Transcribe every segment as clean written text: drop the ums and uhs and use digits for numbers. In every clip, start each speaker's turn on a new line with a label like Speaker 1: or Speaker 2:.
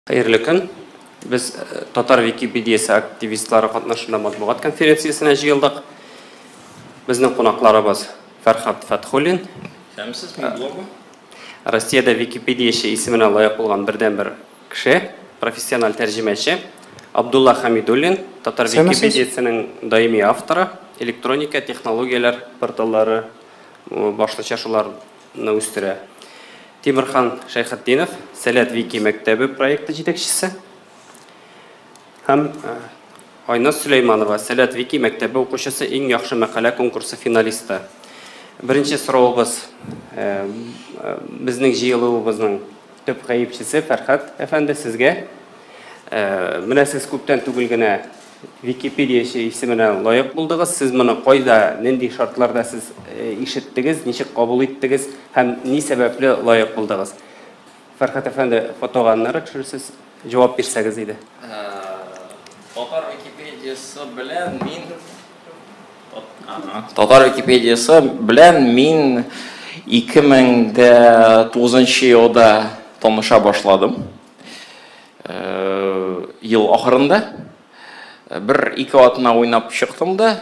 Speaker 1: Xayrlı күн. Biz Татар Википедиясы активистлары катнашында матбугат конференциясына җыелдык. Безнең кунакларыбыз Фәрхат Фәтхуллин.
Speaker 2: Хәмсез мин блогы.
Speaker 1: Россиядә Википедияче исеменә лаек булган бердән-бер кеше, профессиональ тәрҗемәче Абдулла Хамидуллин, Татар Википедиясының даими авторы, электроника, технологияләр порталлары башлыча шуларны үстерә. Тимирхан Шайхетдинов, Сәләт Вики мәктәбе проекты җитәкчесе. Һәм Айназ Сөләйманова, Сәләт Вики мәктәбе укучысы, иң яхшы мәкалә конкурсы финалисты. Беренче сорауыбыз безнең җыелуыбызның төп гаепчесе Фәрхат әфәнде сезгә. Менә сез күптән түгел генә Википедияче исеменә лаек булдыгыз. Сез моны кайда, нинди шартларда сез ишеттегез, ничек кабул иттегез һәм ни сәбәпле лаек булдыгыз? Фәрхат әфәнде фотоганнары төшерсез җавап бирсәгез иде.
Speaker 2: Татар Википедиясы белән мин 2009 елда таныша башладым. Ел ахырында bir-iki атына уйнап чыктым да,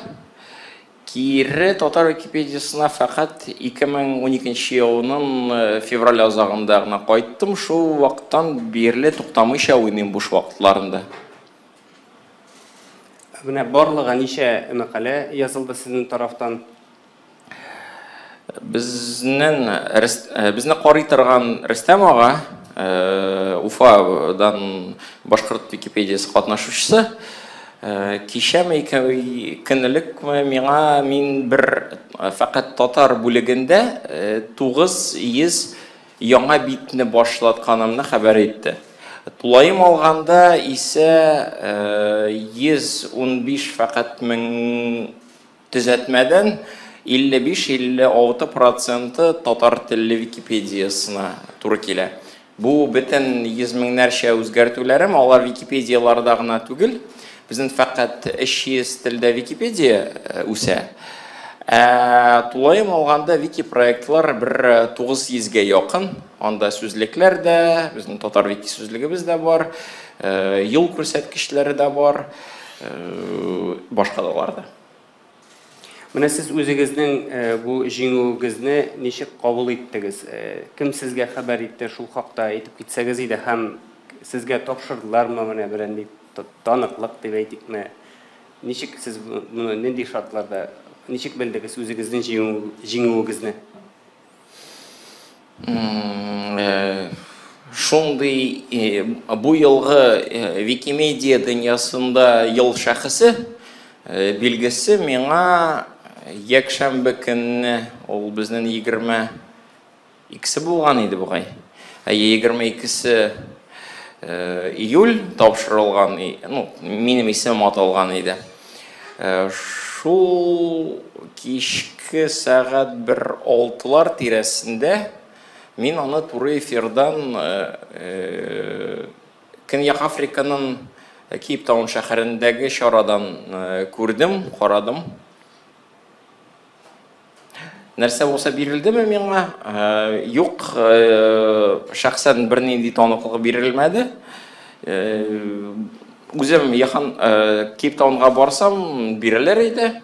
Speaker 2: кире Татар Википедиясына фақат 2012 елның февраль азагында гына кайттым. Шул вакыттан бирле туктамыйча уйныйм буш вакытларында.
Speaker 1: Менә барлыгы ничә мәкалә язылды сезнең тарафтан?
Speaker 2: Безне карый торган Рөстәм ага, Уфадан Башкорт Википедиясы катнашучысы, кичәме көнлек мин бер фақат татар бүлегендә 900 яңа битне башлатканымны хәбәр итте. Тулайым алганда исә 115 фақат мең төзәтмәдән 55-56% татар телле Википедиясына туры килә. Бу бөтен 100 меңнәрчә үзгәртүләрем, алар Википедияларда гына түгел. Безнең фақат 300 телдә Википедия үсә. Тулайым алганда вики проектлар 900-гә якын. Анда сүзлекләр дә, безнең татар вики сүзлегебез дә бар, ел күрсәткечләре дә бар, башка да бар да.
Speaker 1: Менә сез үзегезнең бу җиңүегезне ничек кабул иттегез? Кем сезгә хәбәр итте, шул хакта әйтеп китсәгез иде, һәм сезгә тапшырдылармы менә берәнди таныклык дип әйтикме? Ничек сез моны нинди шартларда, ничек белдегез үзегезнең җиңүегезне?
Speaker 2: Шундый бу елгы Викимедия дөньясында ел шәхесе билгесе миңа якшәмбе көнне, ул безнең 22-се булган иде бугай. 22-се июль тапшырылган, минем исемем аталган иде. Шул кичке сәгать 1:06 тирәсендә мин аны туры эфирдан Көньяк Африканың Кейптаун шәһәрендәге шарадан күрдем, карадым. Нәрсә булса бирелдеме миңа? Юк, шәхсән бернинди таныклык бирелмәде. Үзем яхан Кейптаунга барсам бирелер иде.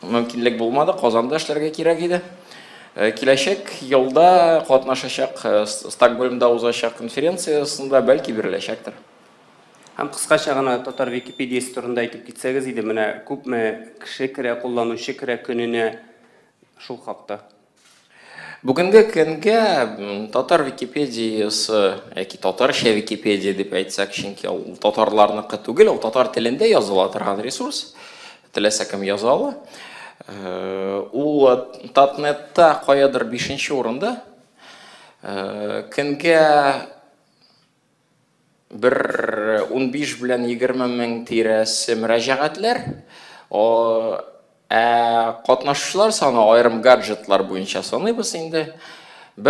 Speaker 2: Мөмкинлек булмады, Казанда эшләргә кирәк иде. Киләчәк елда катнашачак, Стокгольмда узачак конференциясында бәлки биреләчәктер.
Speaker 1: Һәм кыскача гына Татар Википедиясы турында әйтеп китсәгез иде, менә күпме кеше керә, кулланучы керә көненә шул хакта?
Speaker 2: Бүгенге көнгә Татар Википедиясы, яки татарча Википедия дип әйтсәк, чөнки ул татарларныкы түгел, ул татар телендә языла торган ресурс. Теләсә кем яза ала. Ул Татнетта каядыр 5-нче урында. Көнгә 15 белән 20 мең тирәсе мөрәҗәгатьләр. Катнашучылар саны аерым гаджетлар буенча саныйбыз инде. 2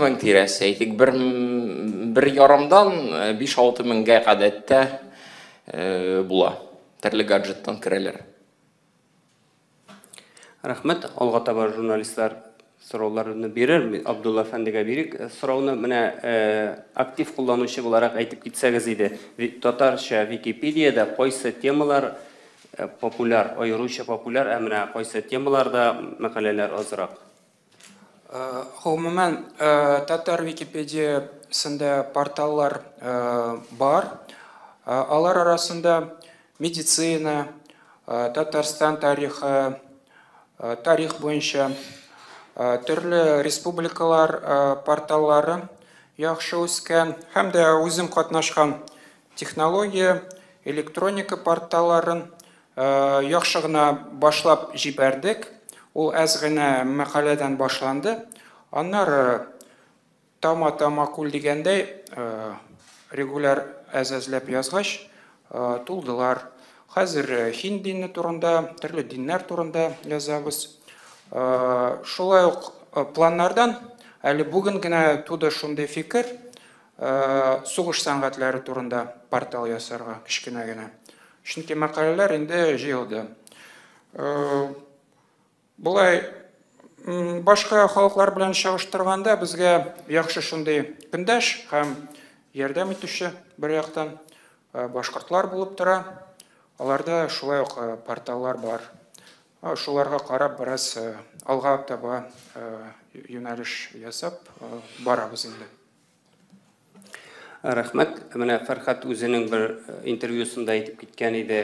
Speaker 2: мең тирәсе, әйтик, 1,5-дан 5-6 меңгә гадәттә була. Төрле гаджеттан керәләр.
Speaker 1: Рәхмәт, алга таба журналистлар Сорауларны бирер, Абдулла әфәндегә бирик. Сорауны менә актив кулланучы буларак әйтеп китсәгез иде. Татарча Википедияда кайсы темалар популяр, аеруча популяр, ә менә кайсы темаларда мәкаләләр азрак?
Speaker 3: Гомумән, татар Википедиясендә порталлар бар. Алар арасында медицина, Татарстан тарихы, тарих буенча төрле республикалар порталлары яхшы үскән, һәм дә үзем катнашкан технология, электроника порталларын яхшы гына башлап җибәрдек. Ул әз генә мәкаләдән башланды. Аннары тама күл дигәндәй регуляр әзәзләп язгач тулдылар. Хәзер һинд дине турында, төрле диннәр турында язабыз. Шулай ук планнардан әле бүген генә туды шундый фикер, сугыш сәнгатьләре турында портал ясарга кичкенә генә. Чөнки мәкаләләр инде җыелды. Булай башка халыклар белән чагыштырганда безгә яхшы шундый көндәш һәм ярдәм итүче бер яктан башкортлар булып тора. Аларда шулай ук порталлар бар. Шуларга карап бераз алга таба юнәлеш ясап барабыз инде.
Speaker 1: Рәхмәт. Менә Фәрхат үзенең бер интервьюсында әйтеп киткән иде,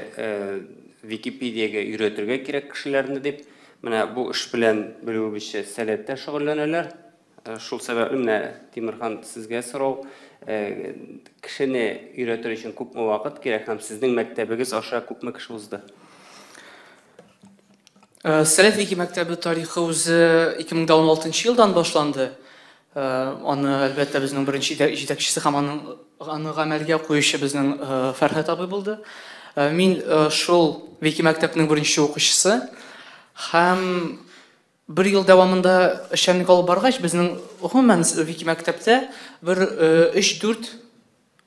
Speaker 1: Википедиягә өйрәтергә кирәк кешеләрне дип. Менә бу эш белән белүебезчә сәләттә шөгыльләнәләр. Шул сәбәпле менә Тимерхан сезгә сорау, кешене өйрәтер өчен күпме вакыт кирәк һәм сезнең мәктәбегез аша күпме кеше узды?
Speaker 4: Сәләт Вики мәктәбе тарихы үзе 2016 елдан башланды. Аны әлбәттә безнең беренче җитәкчесе һәм аны гамәлгә куючы безнең Фәрхат абый булды. Мин шул Вики мәктәбенең беренче укучысы һәм bir ел дәвамында эшчәнлек алып баргач, безнең гомумән Вики мәктәптә бер 3-4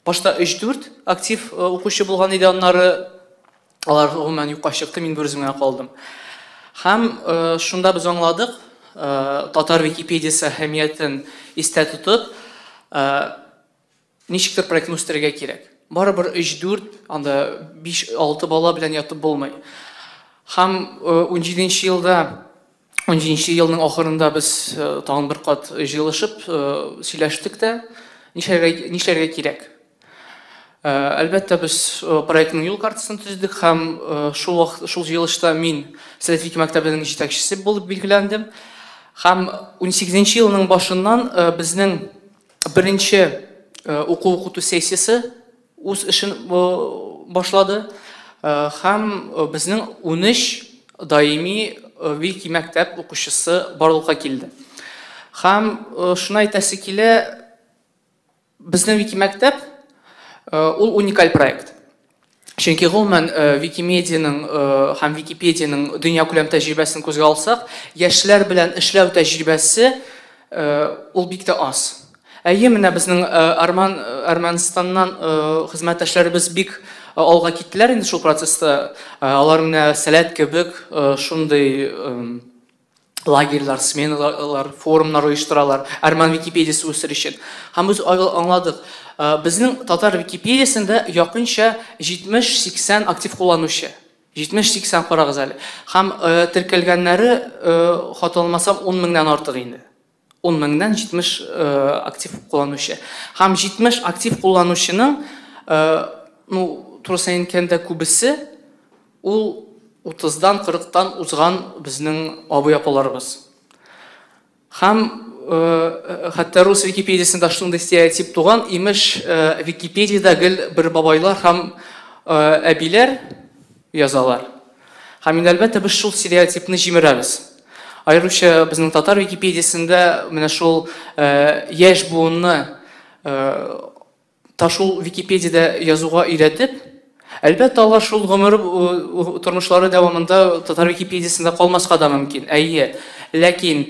Speaker 4: башта 3-4 актив укучы булган иде, аннары алар гомумән юкка чыкты, мин бер үзем генә калдым. Һәм шунда без аңладык, татар Википедиясы әһәмиятен истә тотып, ничектер проектны үстерергә кирәк. Барыбер 3-4, анда 5-6 бала белән ятып булмый. Һәм 17 елда 17 елның ахырында без тагын бер кат җыелышып сөйләштек тә, нишләргә кирәк. Әлбәттә без проектның юл картасын төздек һәм шул җыелышта мин Сәләт Вики мәктәбенең җитәкчесе булып билгеләндем. Һәм 18 елның башыннан безнең беренче укыту сессиясе үз эшен башлады. Һәм безнең 13 даими Вики мәктәп укучысы барлыкка килде. Һәм шуны әйтәсе килә, безнең Вики мәктәп ул уникаль проект. Чөнки гомумән Викимедианың һәм Википедияның дөнья күләм тәҗрибәсен күзгә алсак, яшьләр белән эшләү тәҗрибәсе ул бик тә аз. Әйе, менә безнең Армәнстаннан хезмәттәшләребез бик алга киттеләр инде шул процесста. Алар менә Сәләт кебек шундый лагерьлар, сменалар, форумнар оештыралар, Армән Википедиясы үстерү өчен. Һәм без аңладык, безнең татар Википедиясендә якынча 70-80 актив кулланучы. 70-80 карагыз әле. Һәм теркәлгәннәре хаталмасам 10 меңнән артык инде. 10 меңнән 70 актив кулланучы. Һәм 70 актив кулланучының турысын әйткәндә күбесе ул 30-дан 40-тан узган безнең абый-апаларыбыз. Һәм хәтта рус Википедиясендә шундый стереотип туган, имеш Википедияда гел бер бабайлар һәм әбиләр язалар. Һәм әлбәттә без шул стереотипны җимерәбез. Аеруча безнең татар Википедиясендә менә шул яшь буынны шул Википедияда язуга өйрәтеп, әлбәттә алар шул гомер тормышлары дәвамында татар Википедиясендә калмаска да мөмкин. Әйе, ләкин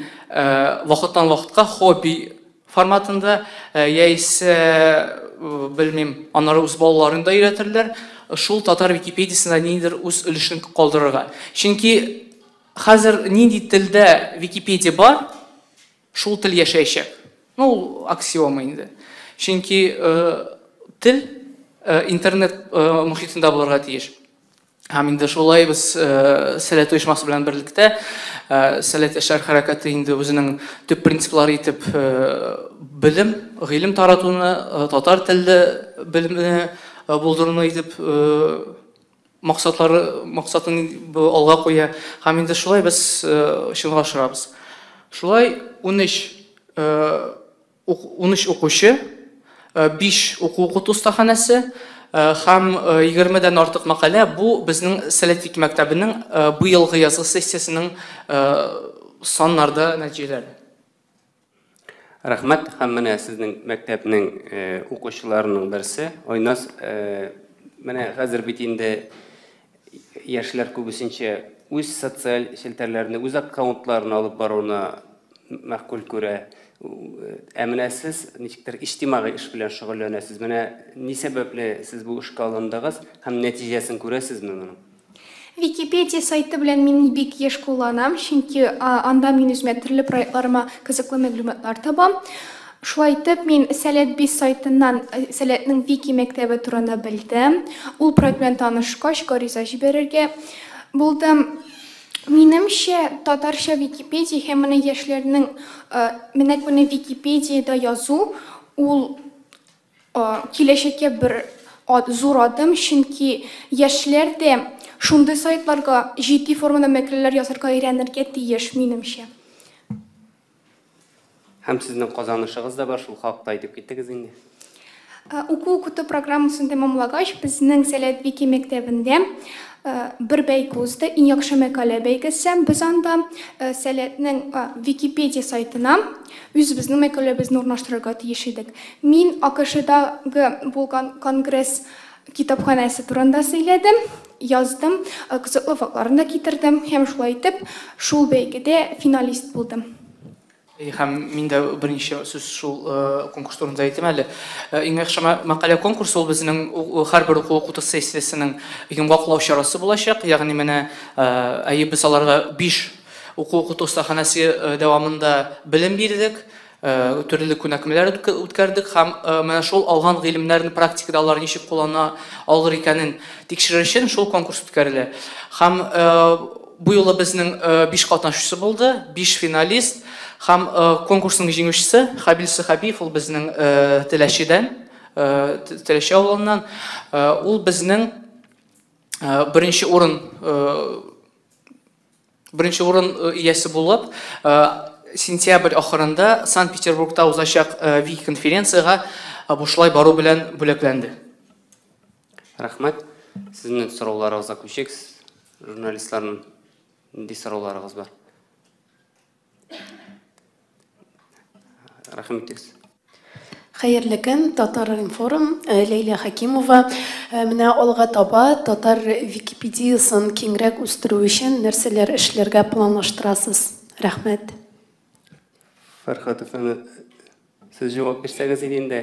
Speaker 4: вакыттан вакытка хобби форматында яисә белмим, аннары үз балаларын да өйрәтерләр, шул татар Википедиясендә ниндидер үз өлешен калдырырга. Чөнки хәзер нинди телдә Википедия бар, шул тел яшәячәк. Ну, ул аксиома инде. Чөнки тел интернет мөхитендә булырга тиеш. Һәм инде шулай без сәләт оешмасы белән берлектә сәләт эшләр хәрәкәте инде үзенең төп принциплары итеп белем, гыйлем таратуны, татар теле белемне булдыруны итеп максатын алга куя. Һәм инде шулай без чынга ашырабыз. Шулай 13 укучы, 5 уку остаханәсе һәм 20-дән артык мәкалә бу безнең Сәләт Вики мәктәбенең бу елгы язгы сессиясенең саннарда нәтиҗәләре.
Speaker 1: Рәхмәт, һәм менә сезнең мәктәпнең укучыларының берсе Айназ, менә хәзер бит инде яшьләр күбесенчә үз социаль челтәрләрне, үз аккаунтларын алып баруны мәгъкүл күрә. Менә сез ничектер иҗтимагый эш белән шөгыльләнәсез. Менә ни сәбәпле сез бу эшкә алындыгыз һәм нәтиҗәсен күрәсезме моның?
Speaker 5: Википедия сайты белән мин бик еш кулланам, чөнки анда мин үземә төрле проектларыма кызыклы мәгълүматлар табам. Шулай итеп, мин Сәләт 5 сайтыннан Сәләтнең Вики мәктәбе турында белдем. Ул проект белән танышкач, гариза җибәрергә булдым. Минемчә, татарча Википедия һәм менә яшьләрнең менә Википедиядә язу ул киләчәккә бер зур адым, чөнки яшьләр дә шундый сайтларга җитди формада мәкаләләр язарга өйрәнергә тиеш, минемчә.
Speaker 1: Һәм сезнең казанышыгыз да бар, шул хакта әйтеп киттегез инде.
Speaker 5: Уку-укыту программасын тәмамлагач, безнең Сәләт Вики мәктәбендә бер бәйге узды, иң яхшы мәкалә бәйгесе. Без анда Сәләтнең Википедия сайтына үзебезнең мәкаләбезне урнаштырырга тиеш идек. Мин АКШдагы булган конгресс китапханәсе турында сөйләдем, яздым, кызыклы фактларын да китердем һәм шулай итеп шул бәйгедә финалист булдым.
Speaker 4: Һәм мин дә берничә сүз шул конкурс турында әйтәм әле. Иң яхшы мәкалә конкурсы ул безнең һәрбер уку сессиясенең йомгаклау чарасы булачак. Ягъни менә без аларга 5 уку остаханәсе дәвамында белем бирдек, төрле күнекмәләр үткәрдек һәм менә шул алган гыйлемнәрне практикада алар ничек куллана алыр икәнен тикшерер өчен шул конкурс үткәрелә. Һәм бу юлы безнең 5 катнашучысы булды, 5 финалист. Һәм конкурсның җиңүчесе Хабил Сахабиев, ул безнең Теләчедән, Теләче авылыннан. Ул безнең беренче урын иясе булып, сентябрь ахырында Санкт-Петербургта узачак Вики конференцияга бушлай бару белән бүләкләнде.
Speaker 1: Рәхмәт. Сезнең сорауларыгызга күчик. Журналистларның нинди сорауларыгыз бар? Рәхмәт.
Speaker 6: Хәерле көн, Татар Информ, Лейла Хакимова. Менә алга таба татар Википедиясын киңрәк үстерү өчен нәрсәләр эшләргә планлаштырасыз? Рәхмәт.
Speaker 1: Фәрхат әфәнде, сез җавап бирсәгез инде.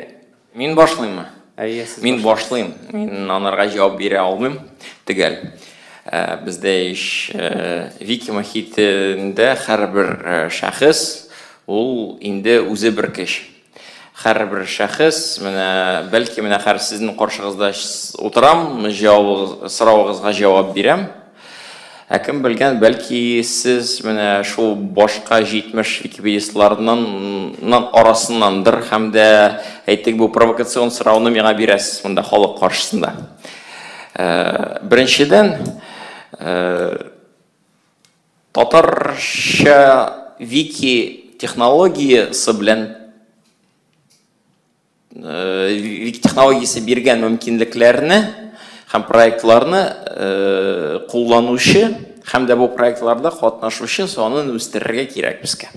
Speaker 2: Мин башлыйммы? Мин
Speaker 1: башлыйм.
Speaker 2: башлыйм. Мин анарга җавап бирә алмыйм. Төгәл. Бездә Вики мөхитендә һәрбер шәхес ул инде үзе бер кеш. Һәрбер шәхес, менә бәлки менә һәр сезнең каршыгызда утырам, сорауыгызга җавап бирәм. Кем белгән, бәлки сез менә шул башка 70 википедистларның арасыннандыр һәм дә әйтик бу провокацион сорауны миңа бирәсез монда халык каршысында. Беренчедән, татарча вики технологиясы белән вики технологиясы биргән мөмкинлекләрне һәм проектларны кулланучы һәм дә бу проектларда катнашучы санын үстерергә кирәк безгә.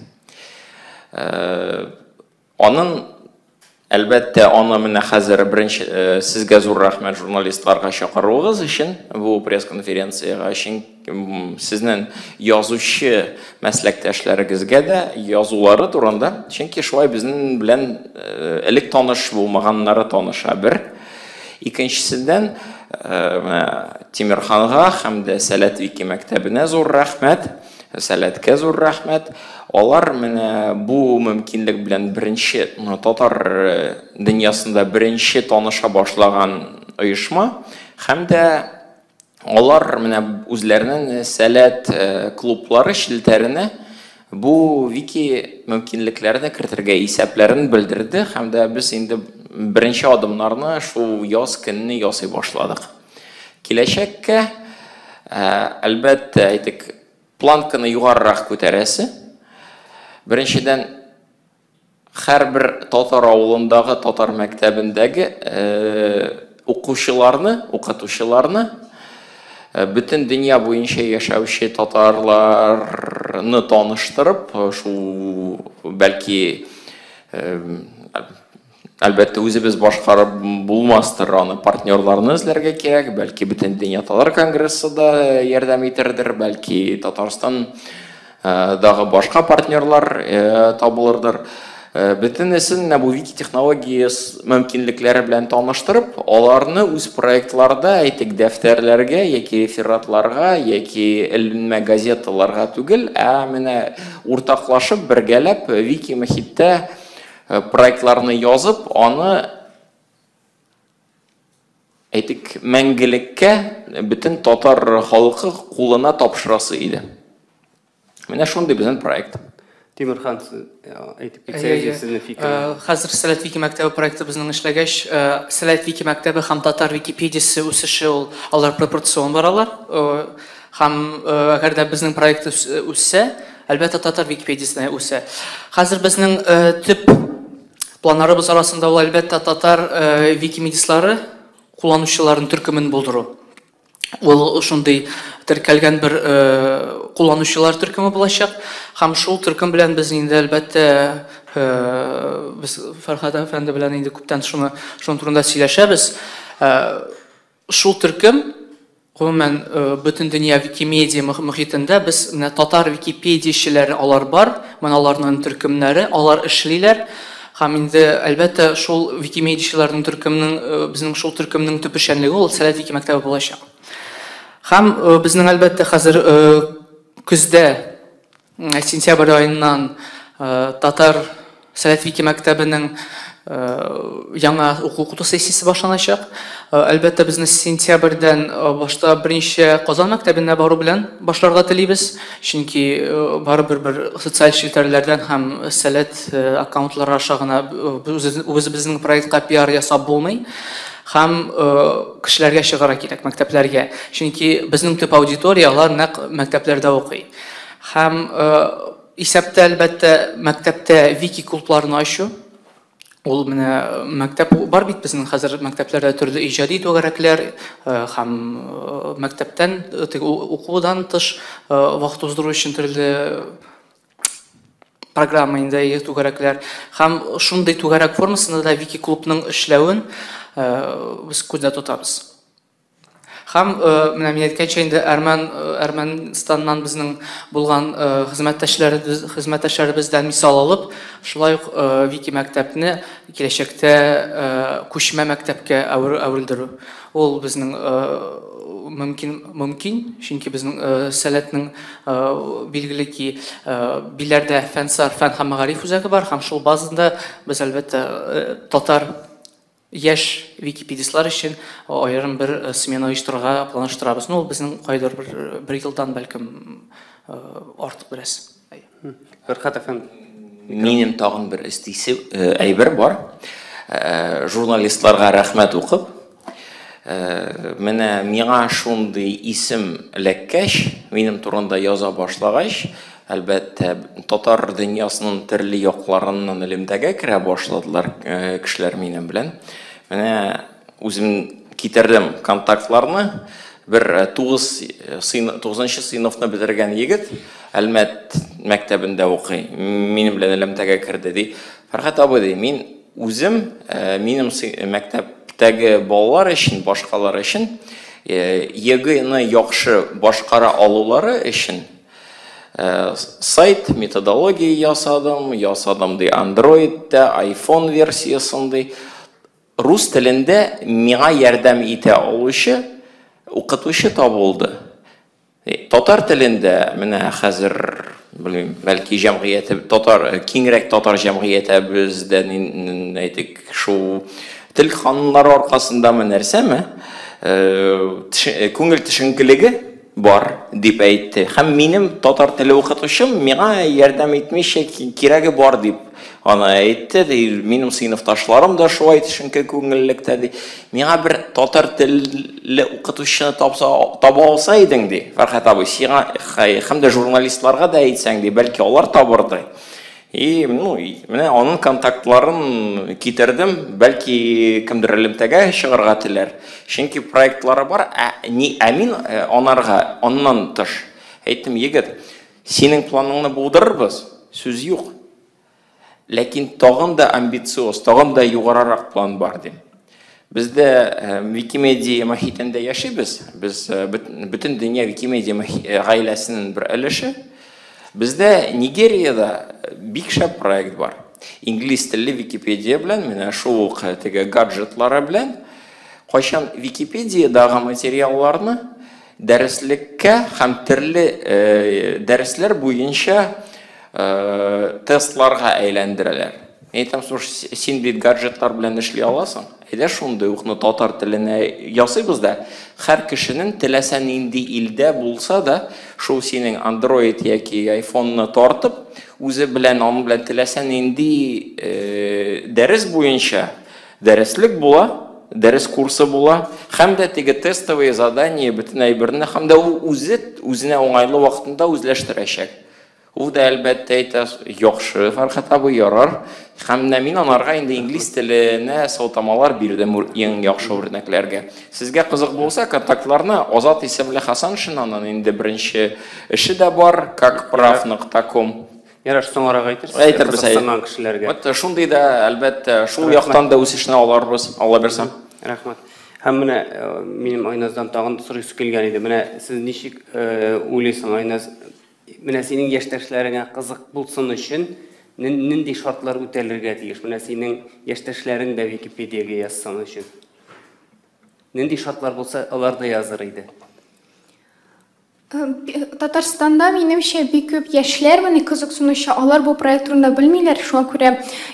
Speaker 2: Аның әлбәттә аны менә хәзер беренче сезгә зур рәхмәт журналистларга чакыруыгыз өчен бу пресс-конференцияга өчен сезнең язучы мәсләктәшләрегезгә дә язулары турында, чөнки шулай безнең белән элек таныш булмаганнары таныша бер. Икенчесеннән Тимерханга һәм дә Сәләт Вики мәктәбенә зур рәхмәт. Сәләткә зур рәхмәт. Алар менә бу мөмкинлек белән беренче татар дөньясында беренче таныша башлаган оешма һәм дә алар менә үзләренең сәләт клублары шелтәренә бу вики мөмкинлекләрне кертергә исәпләрен белдерде һәм дә без инде беренче адымнарны шул яз көнне ясый башладык. Киләчәккә әлбәттә әйтик планканы югарырак күтәрәсе. Беренчедән һәрбер татар авылындагы татар мәктәбендәге укытучыларны бөтен дөнья буенча яшәүче татарларны таныштырып, шул бәлки әлбәттә үзебез башкарып булмастыр, аны партнерларны эзләргә кирәк, бәлки бөтен дөнья татар конгрессы да ярдәм итәрдер, бәлки Татарстан дагы башка партнерлар табылырдыр. Бөтенесен бу вики технология мөмкинлекләре белән таныштырып, аларны үз проектларда, әйтик, дәфтәрләргә яки рефератларга яки элмә газеталарга түгел, менә уртаклашып, бергәләп вики мөхиттә проектларны язып, аны әйтик, мәңгелеккә бөтен татар халкы кулына тапшырасы иде. Менә шундый безнең проект.
Speaker 1: Тимурхан, әйтеп кетсәгез, сезнең фикер.
Speaker 4: Хәзер Сәләт Вики мәктәбе проекты безнең эшләгәч, Сәләт Вики мәктәбе һәм татар Википедиясы үсеше ул алар пропорцион баралар. Һәм әгәр дә безнең проект үссә, әлбәттә татар Википедиясына үсә. Хәзер безнең төп планнарыбыз арасында ул әлбәттә татар Викимедислары кулланучыларын төркемен булдыру. Ул шундый теркәлгән бер кулланучылар төркеме булачак. Һәм шул төркем белән без инде әлбәттә без Фәрхат әфәнде белән инде күптән шуның турында сөйләшәбез. Шул төркем гомумән бөтен дөнья Викимедия мөхитендә без татар Википедиячеләре алар бар, менә аларның төркемнәре, алар эшлиләр. Һәм инде әлбәттә шул Викимедиячеләрнең төркемнең безнең шул төркемнең төп эшчәнлеге ул Сәләт Вики мәктәбе булачак. Һәм безнең әлбәттә хәзер көздә сентябрь айыннан татар Сәләт Вики мәктәбенең яңа укыту сессиясе башланачак. Әлбәттә безне сентябрьдән башта беренче Казан мәктәбенә бару белән башларга телибез. Чөнки барыбер бер социаль челтәрләрдән һәм Сәләт аккаунтлары аша гына үзебезнең проектка пиар ясап булмый. Һәм кешеләргә чыгара кирәк, мәктәпләргә. Чөнки безнең төп аудиториялар нәкъ мәктәпләрдә укый. Һәм исәптә әлбәттә мәктәптә вики клубларны ачу. Ул менә мәктәп бар бит безнең хәзер мәктәпләрдә төрле иҗади түгәрәкләр һәм мәктәптән укудан тыш вакыт уздыру өчен төрле программа инде түгәрәкләр һәм шундый түгәрәк формасында да вики клубның эшләвен biz күздә тотабыз. Һәм менә мин әйткәнчә инде Әрмәнстаннан безнең булган хезмәттәшләребездән мисал алып, шулай ук вики мәктәпне киләчәктә күчмә мәктәпкә әверелдерү. Ул безнең мөмкин, чөнки безнең Сәләтнең билгеле ки биләрдә фән һәм мәгариф үзәге бар, һәм шул базында без әлбәттә татар яшь википедистлар өчен аерым бер смена оештырырга планлаштырабыз. Ул безнең кайдыр бер елдан бәлкем артык бераз.
Speaker 1: Фәрхат әфәнде.
Speaker 2: Минем тагын бер истисе әйбер бар. Журналистларга рәхмәт укып. Менә миңа шундый исем эләккәч, минем турында яза башлагач, әлбәттә татар дөньясының төрле якларыннан элемдәгә керә башладылар кешеләр минем белән. Менә үзем китердем контактларны. Бер 9-нчы сыйныфны бетергән егет Әлмәт мәктәбендә укый. Минем белән элемдәгә керде ди. Фәрхат абый ди, мин үзем минем мәктәптәге балалар өчен, башкалар өчен ЕГЭны яхшы башкара алулары өчен сайт, методология ясадым ди Android-та, iPhone версиясын ди. Рус телендә миңа ярдәм итә алучы укытучы табылды. Татар телендә менә хәзер белмим, бәлки җәмгыяте татар киңрәк татар җәмгыяте бездә әйтик шул тел кануннары аркасындамы нәрсәме күңел төшенкелеге бар дип әйтте. Һәм минем татар теле укытучым миңа ярдәм итмичә кирәге бар дип аны әйтте. Минем сыйныфташларым да шулай төшенке күңеллектә ди. Миңа бер татар теле укытучыны таба алса идең ди. Фәрхәт абый, сиңа һәм дә журналистларга да әйтсәң ди, бәлки алар табырды. Менә аның контактларын китердем, бәлки кемдер элемтәгә чыгарга теләр. Чөнки проектлары бар, мин анарга аннан тыш. Әйттем, егет, синең планыңны булдырырбыз, сүз юк. Ләкин тагын да амбициоз, тагын да югарырак план бар дим. Бездә Викимедия мохитендә яшибез. Без бөтен дөнья Викимедия гаиләсенең бер өлеше. Бездә Нигерияда бик шәп проект бар. Инглиз телле Википедия белән, менә шул теге гаджетлары белән кайчан Википедиядагы материалларны дәреслеккә һәм төрле дәресләр буенча тестларга әйләндерәләр. Әйтәм, син бит гаджетлар белән эшли аласың. Әйдә шундый укны татар теленә ясыйбыз да, һәр кешенең теләсә нинди илдә булса да, шул синең Android яки iPhone-ны тартып, үзе белән аның белән теләсә нинди дәрес буенча дәреслек була, дәрес курсы була, һәм дә теге тестовые задания бөтен әйберне, һәм дә ул үзенә уңайлы вакытында үзләштерәчәк. Ул да әлбәттә әйтә, яхшы, Фәрхәт абый ярар. Һәм дә мин анарга инде инглиз теленә сылтамалар бирдем иң яхшы үрнәкләргә. Сезгә кызык булса, контактларны Азат исемле Хасан Шинанның инде беренче эше дә бар, kakprav.com.
Speaker 1: Яраш, соңрак әйтерсез.
Speaker 2: Әйтербез
Speaker 1: Кызыксынган кешеләргә.
Speaker 2: Вот шундый да әлбәттә шул яктан да үсешне аларбыз, Алла берсә.
Speaker 1: Рәхмәт. Һәм менә минем Айназдан тагын сорыйсы килгән иде. Менә сез ничек уйлыйсың, Айназ? Менә синең яшьтәшләреңә кызык булсын өчен нинди шартлар үтәлергә тиеш? Менә синең яшьтәшләрең дә Википедиягә язсын өчен. Нинди шартлар булса, алар да языр иде.
Speaker 5: Татарстанда минемчә бик күп яшьләр моны кызыксынучы, алар бу проект турында белмиләр. Шуңа күрә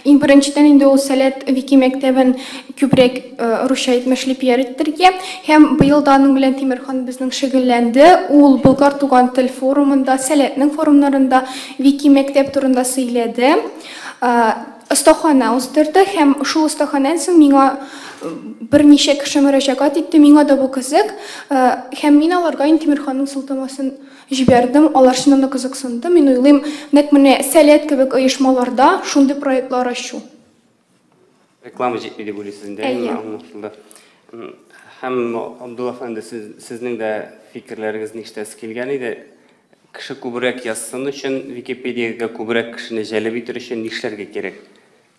Speaker 5: иң беренчедән инде ул Сәләт Вики мәктәбен күбрәк русча әйтмешле йөртергә. Һәм быел да аның белән Тимерхан безнең шөгыльләнде. Ул Болгар туган тел форумында, Сәләтнең форумнарында Вики мәктәп турында сөйләде. Остахана уздырды һәм шул остаханнан соң миңа берничә кеше мөрәҗәгать итте, миңа да бу кызык. Һәм мин аларга Тимерханның сылтамасын җибәрдем, алар шуннан да кызыксынды. Мин уйлыйм, нәкъ менә Сәләт кебек оешмаларда шундый проектлар ачу.
Speaker 1: Реклама җитми дип уйлыйсыз инде, аңлашылды. Һәм Абдулла әфәнде, сезнең дә фикерләрегез ништәс килгән иде. Кеше күбрәк язсын өчен, Википедиягә күбрәк кешене җәлеп итер өчен нишләргә кирәк?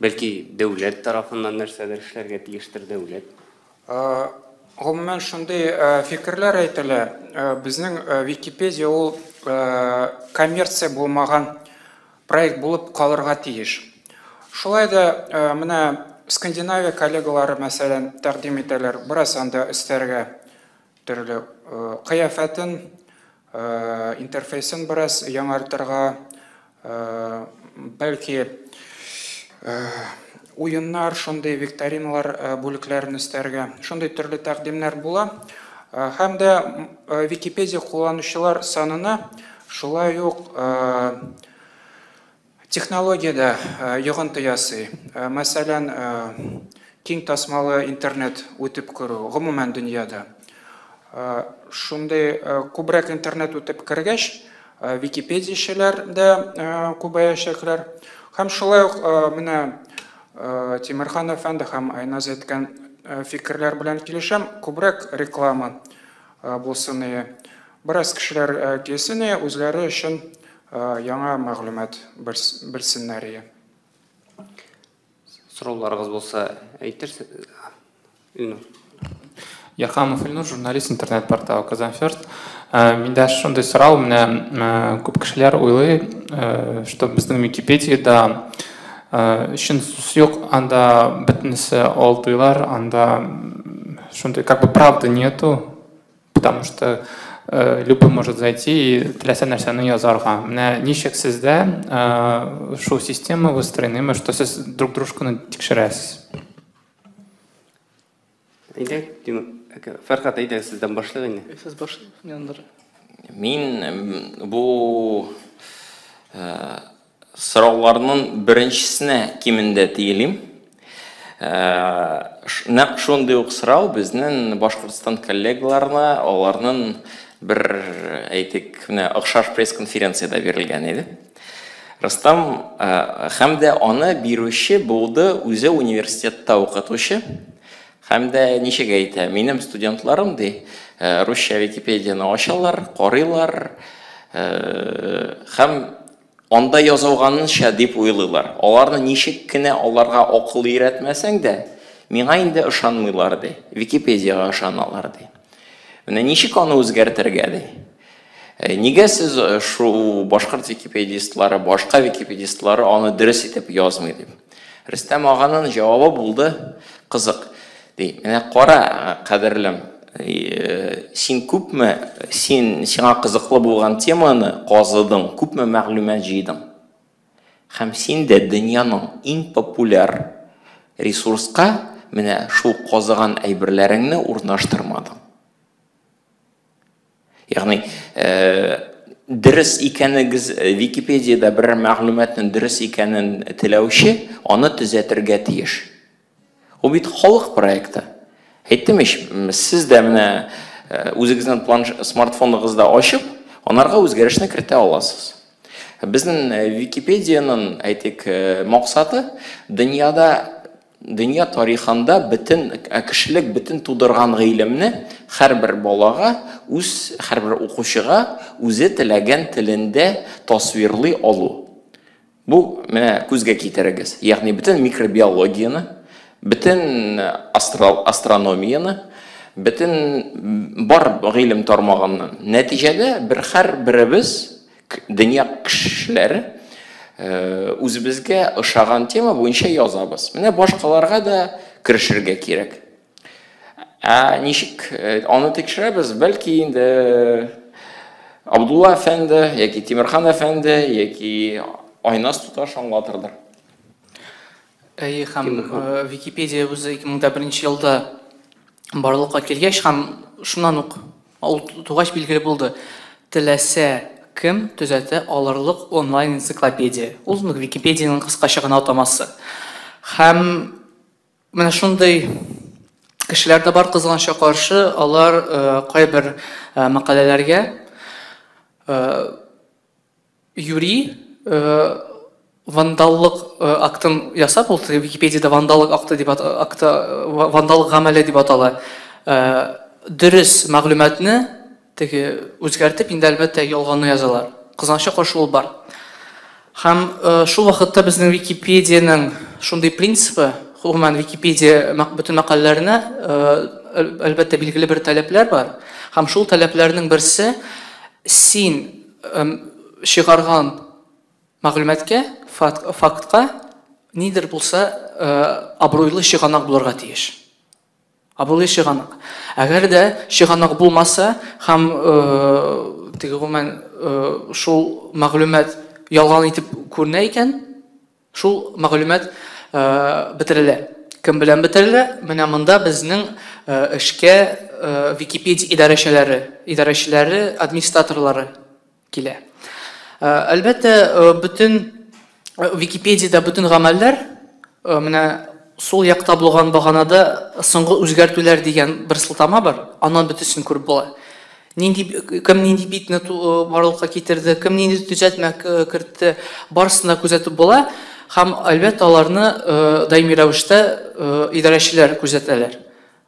Speaker 1: Бәлки дәүләт тарафыннан нәрсәдер эшләргә тиештер дәүләт.
Speaker 3: Гомумән шундый фикерләр әйтелә. Безнең Википедия ул коммерция булмаган проект булып калырга тиеш. Шулай да менә Скандинавия коллегалары мәсәлән тәкъдим итәләр. Бераз анда өстәргә төрле кыяфәтен, интерфейсын бераз яңартырга, бәлки уеннар, шундый викториналар бүлекләрен өстәргә, шундый төрле тәкъдимнәр була. Һәм дә Википедия кулланучылар санына шулай ук технологиядә йогынты ясый. Мәсәлән, киң тасмалы интернет үтеп керү гомумән дөньяда. Шундый күбрәк интернет үтеп кергәч, Википедиячеләр дә күбәяшәкләр. Һәм шулай ук менә Тимерхан әфәнде һәм Айназ әйткән фикерләр белән килешәм, күбрәк реклама булсын. Бераз кешеләр килсен, үзләре өчен яңа мәгълүмат белсеннәр.
Speaker 1: Сорауларыгыз булса, әйтерсез.
Speaker 7: Ярхамов Илнур, журналист, интернет-портал Казанферст. Миндә шундый сорау, менә күп кешеләр уйлый, что безнең Википедиядә өчен сүз юк, анда бөтенесе алдыйлар, анда шундый как бы правды нету, потому что любой может зайти и теләсә нәрсәне язарга. Менә ничек сездә шул система выстроена, что сез друг дружканы тикшерәсез?
Speaker 1: Фәрхат, әйдәк сездән башлыйк инде.
Speaker 4: Сез башлыйсыз.
Speaker 2: Мин бу сорауларның беренчесенә кимендә тиелим. Нәкъ шундый ук сорау безнең Башкортстан коллегаларына, аларның бер әйтик, охшаш пресс-конференцияда бирелгән иде. Рустам һәм дә аны бирүче булды үзе университетта укытучы. Һәм дә ничек әйтә, минем студентларым ди, русча Википедияны ачалар, карыйлар, һәм анда язылганынча дип уйлыйлар. Аларны ничек кенә аларга акыл өйрәтмәсәң дә, миңа инде ышанмыйлар ди, Википедияга ышаналар ди. Менә ничек аны үзгәртергә ди? Нигә сез шу башкорт википедистлары, башка википедистлары аны дөрес итеп язмый дип? Рөстәм аганың җавабы булды, кызык. Ди, менә кара, кадерлем, син күпме, сиңа кызыклы булган теманы казыдың, күпме мәгълүмат җыйдың. Һәм син дә дөньяның иң популяр ресурска менә шул казыган әйберләреңне урнаштырмадың. Ягъни дөрес икәнегез Википедияда бер мәгълүматның дөрес икәнен теләүче аны төзәтергә тиеш. Ул бит халык проекты. Әйттем ич, сез дә менә үзегезнең смартфоныгызда ачып, анарга үзгәрешне кертә аласыз. Безнең Википедияның әйтик максаты дөнья тарихында бөтен кешелек бөтен тудырган гыйлемне һәрбер балага, һәрбер укучыга үзе теләгән телендә тасвирлый алу. Бу менә күзгә китерегез. Ягъни бөтен микробиологияны, бөтен астрономияны, бөтен бар гыйлем тармагын нәтиҗәдә һәрберебез дөнья кешеләре үзебезгә ошаган тема буенча язабыз. Менә башкаларга да кирешергә кирәк. Ничек аны тикшерәбез? Бәлки инде Абдулла әфәнде, яки Тимерхан әфәнде, яки Айнас туташ аңлатырдыр.
Speaker 4: Һәм Википедия үзе 2001 елда барлыкка килгәч, һәм шуннан ук ул тугач билгеле булды. Теләсә кем төзәтә алырлык онлайн энциклопедия. Ул Википедияның кыскача гына атамасы. Һәм менә шундый кешеләр дә бар кызганча каршы, алар кайбер мәкаләләргә юри вандаллык актын ясап, ул Википедияда вандаллык акты дип вандаллык гамәле дип атала. Дөрес мәгълүматны үзгәртеп, инде әлбәттә ялганны язалар. Кызганча каршы ул бар. Һәм шул вакытта безнең Википедияның шундый принципы, гомумән Википедия бөтен мәкаләләренә әлбәттә билгеле бер таләпләр бар. Һәм шул таләпләрнең берсе син чыгарган мәгълүматка, фактка нидер булса абруйлы чыганак булырга тиеш. Абруйлы чыганак. Әгәр дә чыганак булмаса, һәм гомумән шул мәгълүмат ялган итеп күренә икән, шул мәгълүмат бетерелә. Кем белән бетерелә? Менә монда безнең эшкә Википедия идарәчеләре, администраторлары килә. Әлбәттә, бөтен Википедияда бөтен гамәлләр менә сул якта булган баганада соңгы үзгәртүләр дигән бер сылтама бар. Аннан бөтенсен күреп була. Кем нинди битне барлыкка китерде, кем нинди төзәтмә кертте, барысына күзәтеп була. Һәм әлбәттә аларны даими рәвештә идарәчеләр күзәтәләр.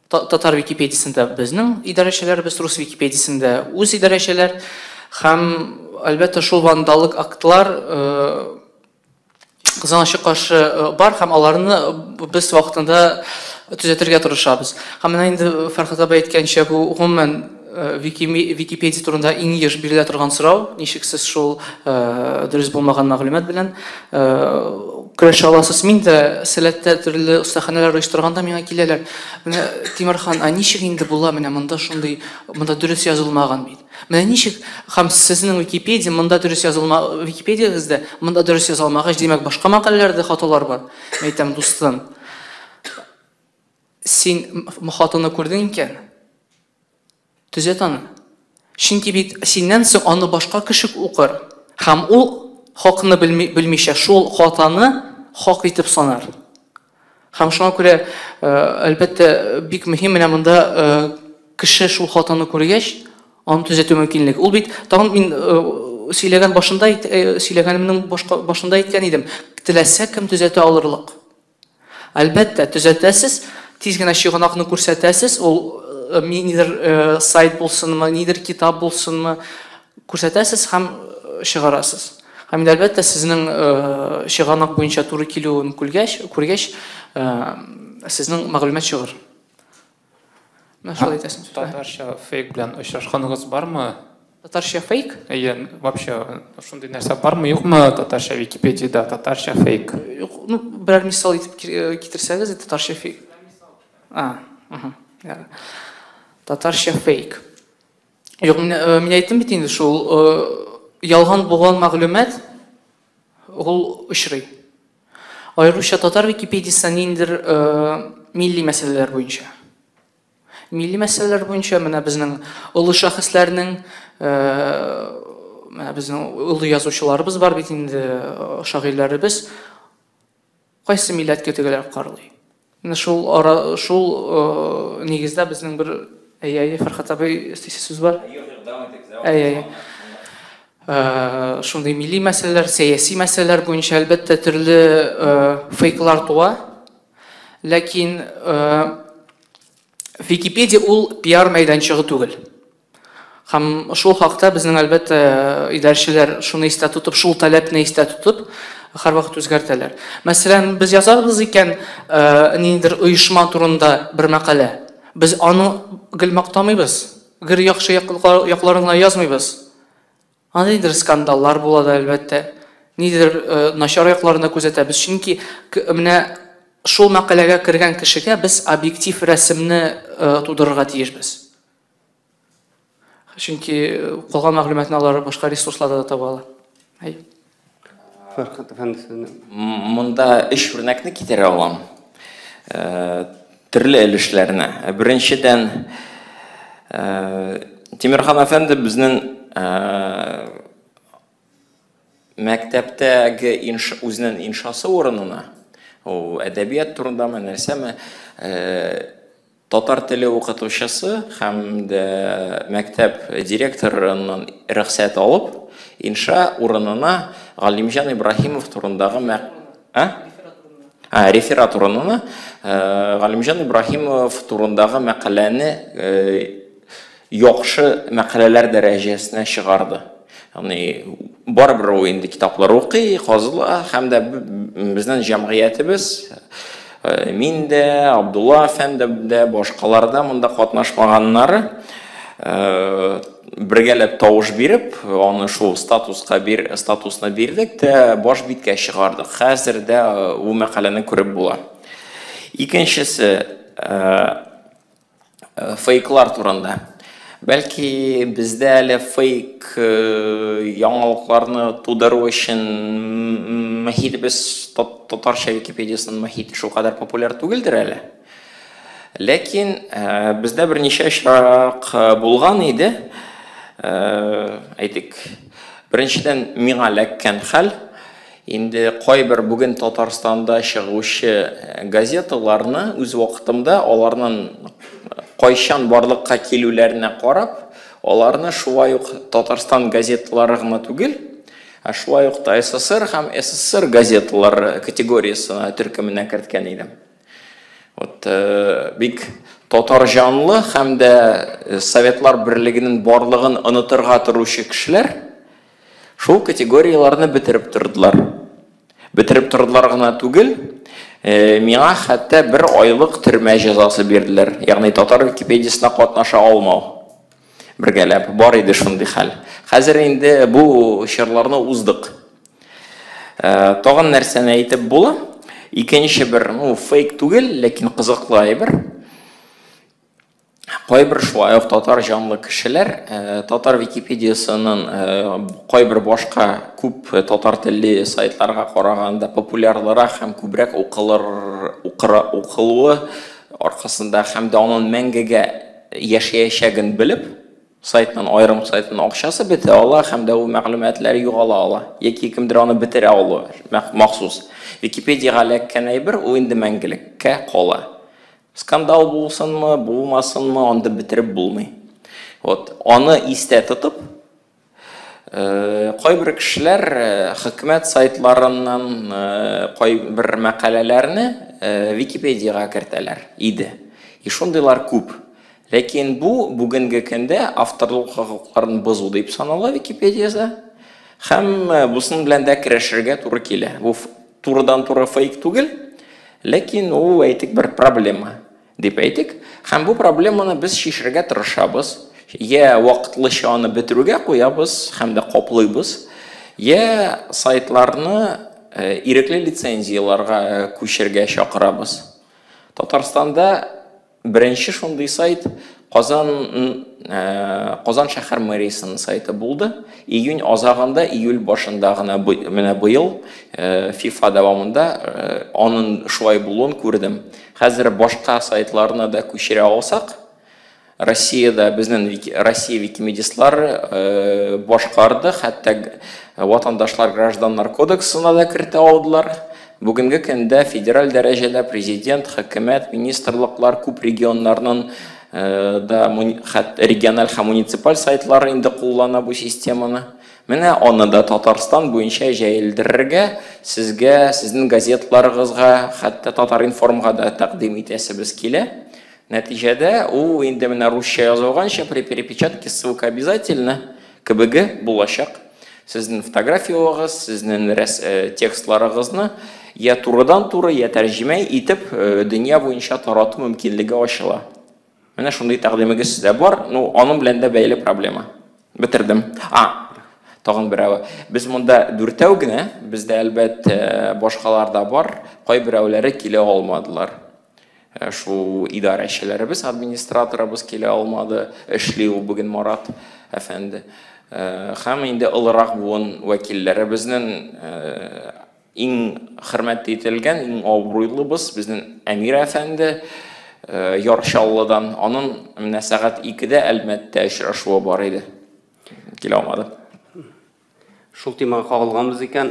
Speaker 4: Татар Википедиясендә безнең идарәчеләрбез, рус Википедиясендә үз идарәчеләр. Һәм әлбәттә шул вандаллык актлар кызганычка каршы бар, һәм аларны без вакытында төзәтергә тырышабыз. Һәм менә инде Фәрхат абый әйткәнчә, бу гомумән Википедия турында иң еш бирелә торган сорау, ничек сез шул дөрес булмаган мәгълүмат белән көрәшә аласыз. Мин дә сәләттә төрле остаханәләр оештырганда миңа киләләр. Менә Тимерхан, ничек инде була менә монда шундый, монда дөрес язылмаган бит. Менә ничек һәм сезнең Википедия монда дөрес язылма, Википедиягызда монда дөрес язылмагач, димәк башка мәкаләләрдә хаталар бар. Мен әйтәм, дустым, син хатаны күрдең икән, төзәт аны. Чөнки бит синнән соң аны башка кеше укыр. Һәм ул хакны белмичә шул хатаны хак итеп санар. Һәм шуңа күрә, әлбәттә, бик мөһим менә монда кеше шул хатаны күргәч, аны төзәтү мөмкинлеге. Ул бит тагын мин сөйләгәнемнең башында әйткән идем. Теләсә кем төзәтә алырлык. Әлбәттә, төзәтәсез, тиз генә чыганакны күрсәтәсез, ул нидер сайт булсынмы, нидер китап булсынмы, күрсәтәсез һәм чыгарасыз. Һәм әлбәттә сезнең чыганак буенча туры килүен күргәч, сезнең мәгълүмат чыгыр. Менә шулай әйтәсез.
Speaker 7: Татарча фейк белән очрашканыгыз бармы?
Speaker 4: Татарча фейк?
Speaker 7: Вообще, шундый нәрсә бармы, юкмы татарча Википедияда, татарча фейк?
Speaker 4: Ну, берәр мисал итеп китерсәгез, татарча фейк. Татарча фейк. Юк, мин әйттем бит инде, шул ялган булган мәгълүмат ул очрый. Аеруча татар Википедиясында ниндидер милли мәсьәләләр буенча. Милли мәсьәләләр буенча менә безнең улы шәхесләрнең, менә безнең улы язучыларыбыз бар бит инде, шагыйрьләребез кайсы милләткә тегеләр карлый. Менә шул нигездә безнең бер Фәрхат абый сүз бар. Шундай милли мәсьәләләр, сәяси мәсьәләләр буенча әлбәттә төрле фейклар туа. Ләкин Википедия ул пиар мәйданчыгы түгел. Һәм шул хакта безнең әлбәттә идарәчеләр шуны истә тотып, шул таләпне истә тотып, һәрвакыт үзгәртәләр. Мәсәлән, без язарбыз икән ниндидер оешма турында бер мәкалә. Без аны гел мактамыйбыз, гел яхшы якларына язмыйбыз. Андыйдыр скандаллар була да әлбәттә. Нидер начар якларына күзәтәбез. Чөнки менә шул мәкаләгә кергән кешегә без объектив рәсемне тудырырга тиешбез. Чөнки калган мәгълүматны алар башка ресурсларда да таба ала.
Speaker 1: Фәрхат әфәнде,
Speaker 2: Монда эш үрнәкне китерә алам. Төрле өлешләрне. Беренчедән, Тимерхан әфәнде безнең мәктәптәге үзенең иншасы урынына, ул әдәбият турындамы, нәрсәме, татар теле укытучысы һәм дә мәктәп директорының рөхсәт алып, инша урынына Галимҗан Ибраһимов турындагы реферат урынына Галимҗан Ибраһимов турындагы мәкаләне яхшы мәкаләләр дәрәҗәсенә чыгарды. Ягъни барыбер ул инде китаплар укый, казыла, һәм дә безнең җәмгыятебез, мин дә, Абдулла әфәнде дә, башкалар да монда катнашмаганнары бергәләп тавыш биреп, аны шул статусна бирдек тә баш биткә чыгардык. Хәзер дә ул мәкаләне күреп була. Икенчесе, фейклар турында. Бәлки бездә әле фейк яңалыкларны тудыру өчен мәхитебез, татарча Википедиясының мәхите шул кадәр популяр түгелдер әле. Ләкин бездә берничә очрак булган иде. Әйтик, беренчедән миңа эләккән хәл, инде кайбер бүген Татарстанда чыгучы газеталарны үз вакытымда аларның кайчан барлыкка килүләренә карап, аларны шулай ук Татарстан газеталары гына түгел, шулай ук СССР һәм СССР газеталары категориясына төркеменә керткән идем. Бик татар жанлы һәм дә Советлар Берлегенең барлыгын онытырга торучы кешеләр шул категорияларны бетереп тордылар. Бетереп тордылар гына түгел, миңа хәтта 1 айлык төрмә җәзасы бирделәр. Ягъни татар Википедиясына катнаша алмау. Бергәләп бар иде шундый хәл. Хәзер инде бу чорларны уздык. Тагын нәрсәне әйтеп була. Икенче бер, фейк түгел, ләкин кызыклы әйбер. Кайбер шулай ук татар җанлы кешеләр татар Википедиясының кайбер башка күп татар телле сайтларга караганда популярлырак һәм күбрәк укылуы аркасында һәм дә аның мәңгегә яшәячәген белеп, сайтның айрым сайтның акчасы бетә ала һәм дә ул мәгълүматлар югала ала. Яки кемдер аны бетерә ала махсус. Википедияга эләккән әйбер ул инде мәңгелеккә кала. Скандал булсынмы, булмасынмы, аны битереп булмый. Аны истә тотып, кайбер кешеләр хөкүмәт сайтларыннан кайбер мәкаләләрне Википедияга кертәләр иде. И шундыйлар күп. Ләкин бу бүгенге көндә авторлык хокукларын бозу дип санала Википедияда. Һәм бусын белән дә керешергә туры килә. Бу турыдан-туры фейк түгел, ләкин ул әйтик бер проблема дип әйтик. Һәм бу проблеманы без шишергә тырышабыз. Я вакытлыча аны бетерүгә куябыз һәм дә каплыйбыз. Я сайтларны ирекле лицензияларга күчергә чакырабыз. Татарстанда беренче шундый сайт Казан шәһәр мэриясының сайты булды. Июнь азагында, июль башында гына менә быел FIFA дәвамында аның шулай булуын күрдем. Хәзер башка сайтларына да күчерә алсак, Россиядә безнең Россия викимедистлары башкарды, хәтта ватандашлар гражданнар кодексына да кертә алдылар. Бүгенге көндә федераль дәрәҗәдә президент, хөкүмәт, министрлыклар күп регионнарның региональ һәм муниципаль сайтлары инде куллана бу системаны. Менә аны да Татарстан буенча җәелдерергә, сезгә, сезнең газетларыгызга, хәтта Татар-информга да тәкъдим итәсебез килә. Нәтиҗәдә ул инде менә русча язылганча при перепечатке ссылка обязательно кебеге булачак. Сезнең фотографиягыз, сезнең текстларыгызны я турыдан-туры, я тәрҗемә итеп дөнья буенча тарату мөмкинлеге ачыла. Менә шундый тәкъдимегез сездә бар, аның белән дә бәйле проблема. Бетердем. Тагын берәү. Без монда дүртәү генә, бездә әлбәттә башкаларда бар, кайберәүләре килә алмадылар. Шу идарәчеләребез, администраторыбыз килә алмады, эшли ул бүген Марат әфәнде. Һәм инде ылырак буын вәкилләребезнең иң хөрмәт ителгән, иң абруйлыбыз безнең Әмир әфәнде Ярчаллыдан, аның менә сәгать 2-дә әлбәттә очрашуы бар иде. Килә алмады.
Speaker 1: Шул темага кагылганбыз икән,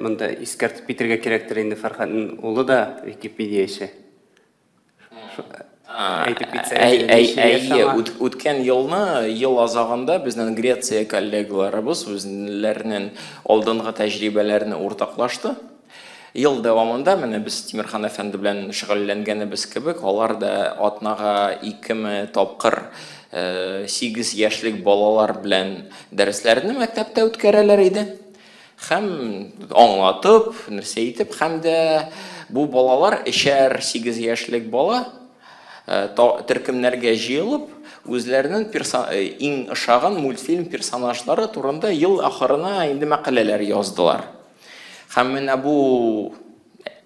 Speaker 1: монда искәртеп битергә кирәктер инде Фәрхәтнең улы да Википедияче.
Speaker 2: Үткән елны, ел азагында безнең Греция коллегаларыбыз үзләренең алдынгы тәҗрибәләрне уртаклашты. Ел дәвамында менә без Тимерхан әфәнде белән шөгыльләнгәнебез кебек, алар да атнага 2 тапкыр 8 яшьлек балалар белән дәресләрне мәктәптә үткәрәләр иде. Һәм аңлатып, нәрсә итеп, һәм дә бу балалар 8 яшьлек бала төркемнәргә җыелып, үзләренең иң ошаган мультфильм персонажлары турында ел ахырына инде мәкаләләр яздылар. Һәм менә бу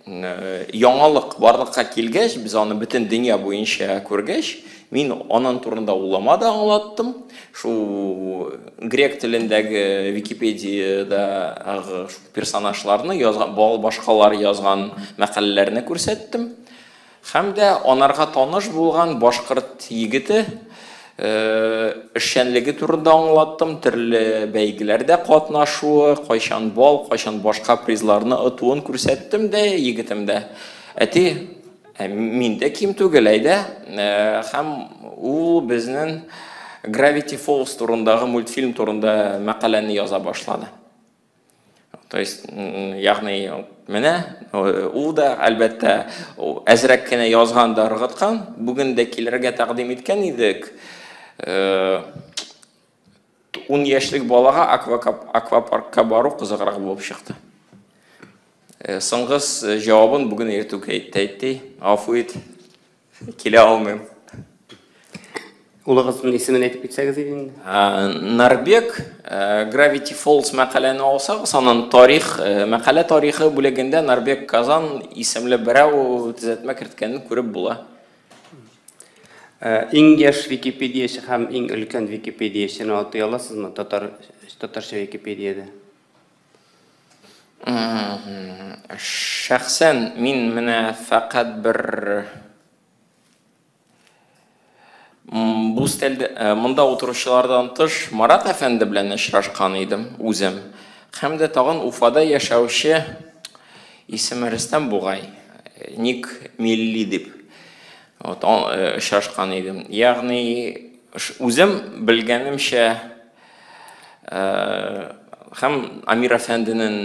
Speaker 2: яңалык барлыкка килгәч, без аны бөтен дөнья буенча күргәч, мин аның турында уламада аңлаттым. Шу грек телендәге Википедияда персонажларны язган, башкалар язган мәкаләләрне күрсәттем. Һәм дә анарга таныш булган башкорт егете эшчәнлеге турында аңлаттым, төрле бәйгеләрдә катнашуы, кайчан бал, кайчан башка призларны отуын күрсәттем дә, егетем дә. Әти, мин дә ким түгел әйдә, һәм ул безнең Gravity Falls турындагы мультфильм турында мәкаләне яза башлады. То есть, ягъни менә ул да әлбәттә әзрәк кенә язган да ыргыткан, бүген дә килергә тәкъдим иткән идек. 10 яшьлек балага аквапаркка бару кызыграк булып чыкты. Соңгыс җавабын бүген иртүк әйтте, гафу ит, килә алмыйм.
Speaker 1: Улыгыздын исемен әйтеп китсәгез иде.
Speaker 2: Нарбек Gravity Falls мәкаләне алсагыз, аның мәкалә тарихы бүлегендә Нарбек Казан исемле берәү төзәтмә керткәнен күреп була.
Speaker 1: Иң яшь Википедиячы һәм иң өлкән Википедиячыны атай аласызмы татарча Википедияда?
Speaker 2: Шәхсән мин менә фақат бер бу стелдә монда утыручылардан тыш Марат әфәнде белән очрашкан идем үзем. Һәм дә тагын Уфада яшәүче исеме Рөстәм бугай, Ник Милли дип очрашкан идем. Ягъни үзем белгәнемчә һәм Амир әфәнденең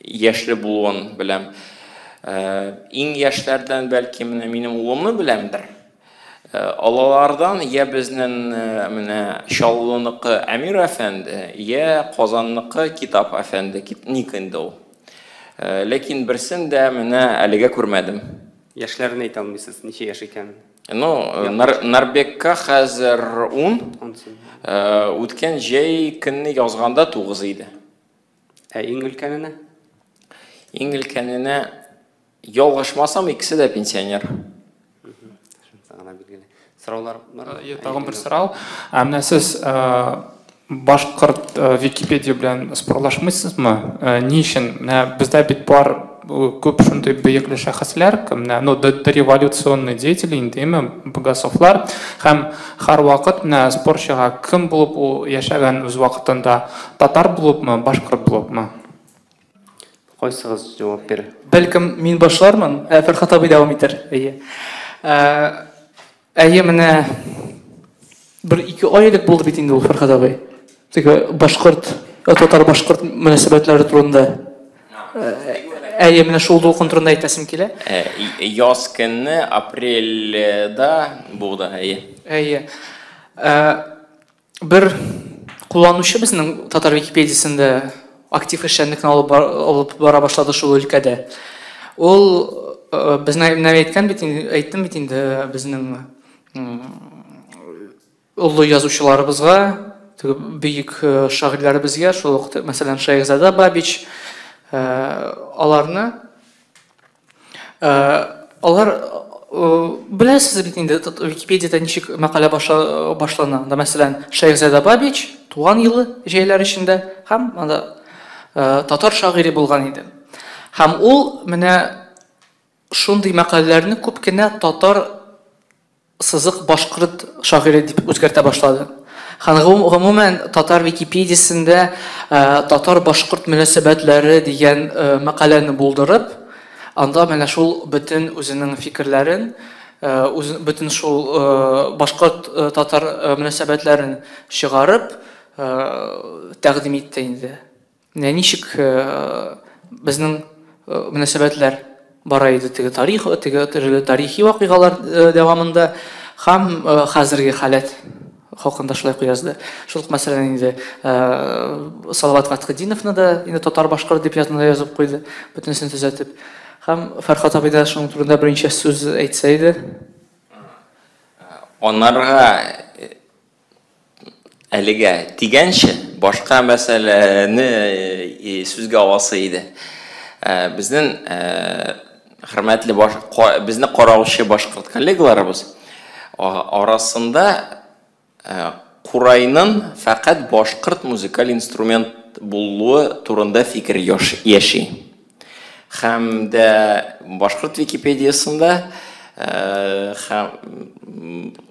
Speaker 2: яшьле булуын беләм. Иң яшьләрдән бәлки минем улымны беләмдер. Алалардан я безнең менә Чаллыныкы Амир әфәнде, я Казанныкы Китап әфәнде, Ник инде ул. Ләкин берсен дә менә әлегә күрмәдем.
Speaker 1: Яшьләрне әйтә алмыйсыз, ничә яшь икән?
Speaker 2: Нарбекка хәзер 10, үткән җәй көнне язганда 9 иде.
Speaker 1: Иң өлкәненә?
Speaker 2: Иң өлкәненә ялгышмасам икесе дә пенсионер.
Speaker 1: Сораулар бар?
Speaker 7: Тагын бер сорау. Менә сез башкорт Википедия белән спорлашмыйсызмы? Ни өчен? Менә бездә бит бар күп шундый бөекле шәхесләр, менә дореволюционный деятели, индеме, богословлар, һәм һәрвакыт менә спортчыга кем булып ул яшәгән үз вакытында, татар булыпмы, башкорт булыпмы?
Speaker 1: Кайсыгыз җавап бир?
Speaker 4: Бәлкем мин башлармын, Фәрхат абый дәвам итер. Әйе, менә бер 2 айлык булды бит инде ул Фәрхат абый. Теге башкорт, татар-башкорт мөнәсәбәтләре турында. Әйе, менә шул дулкын турында әйтәсем килә.
Speaker 2: Яз көнне апрельдә булды,
Speaker 4: Әйе. Бер кулланучы безнең татар Википедиясендә актив эшчәнлекне алып бара башлады шул өлкәдә. Ул безнең әйттем бит инде безнең улы язучыларыбызга, бөек шагыйрьләребезгә, шул вакыт мәсәлән Шәйхзада Бабич, алар беләсез бит инде Википедияда ничек мәкалә башлана. Мәсәлән, Шәйхзада Бабич туган елы җәйләр эчендә һәм анда татар шагыйре булган иде. Һәм ул менә шундый мәкаләләрне күп кенә татар сызык башкорт шагыйре дип үзгәртә башлады. Гомумән татар Википедиясендә татар-башкорт мөнәсәбәтләре дигән мәкаләне булдырып, анда менә шул бөтен үзенең фикерләрен, бөтен шул башкорт татар мөнәсәбәтләрен чыгарып тәкъдим итте инде. Ничек безнең мөнәсәбәтләр бара иде теге тарихи вакыйгалар дәвамында һәм хәзерге халат хакында шулай куязды. Шул мәсәлән инде Салават Фатхетдиновны да инде татар-башкорт дип язып куйды, бөтенсен төзәтеп. Һәм Фәрхат абый да шуның турында беренче сүз әйтсә иде.
Speaker 2: Анарга әлегә тигәнче башка мәсьәләне сүзгә аласы иде. Безнең хөрмәтле безне караучы башкорт коллегаларыбыз арасында Курайның фақат башкорт музыкаль инструмент булуы турында фикер яши. Һәм дә башкорт Википедиясында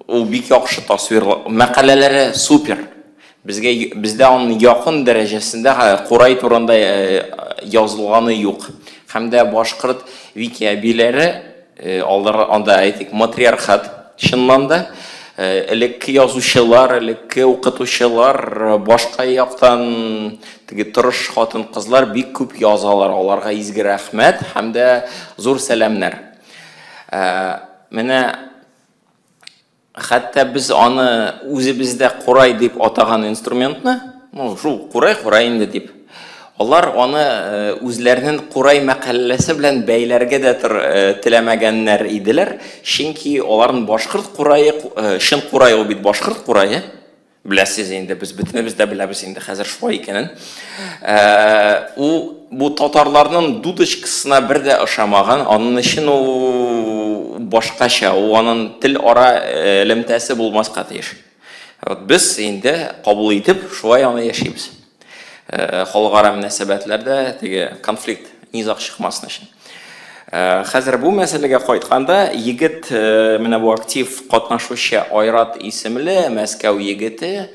Speaker 2: ул бик яхшы тасвирлау, мәкаләләре супер. Бездә аның якын дәрәҗәсендә Курай турында язылганы юк. Һәм дә башкорт викиабиләре анда әйтик матриархат чыннан да элекке язучылар, элекке укытучылар, башка яктан теге тырыш хатын-кызлар бик күп язалар. Аларга изге рәхмәт һәм дә зур сәламнар. Менә хәтта без аны үзебездә Курай дип атаган инструментны, шул Курай инде дип Алар аны үзләренең Курай мәкаләсе белән бәйләргә дә теләмәгәннәр иделәр, чөнки аларның башкорт Курае, шин Курай ул бит башкорт Курае. Беләсез инде, без бөтенебез дә беләбез инде хәзер шулай икәнен. Бу татарларның дудочкасына бер дә ошамаган, аның өчен ул башкача, аның тел ара элемтәсе булмаска тиеш. Без инде кабул итеп, шулай аны яшибез. Халыкара мөнәсәбәтләрдә теге конфликт низак чыкмасын өчен. Хәзер бу мәсьәләгә кайтканда, егет менә бу актив катнашучы Айрат исемле Мәскәү егете,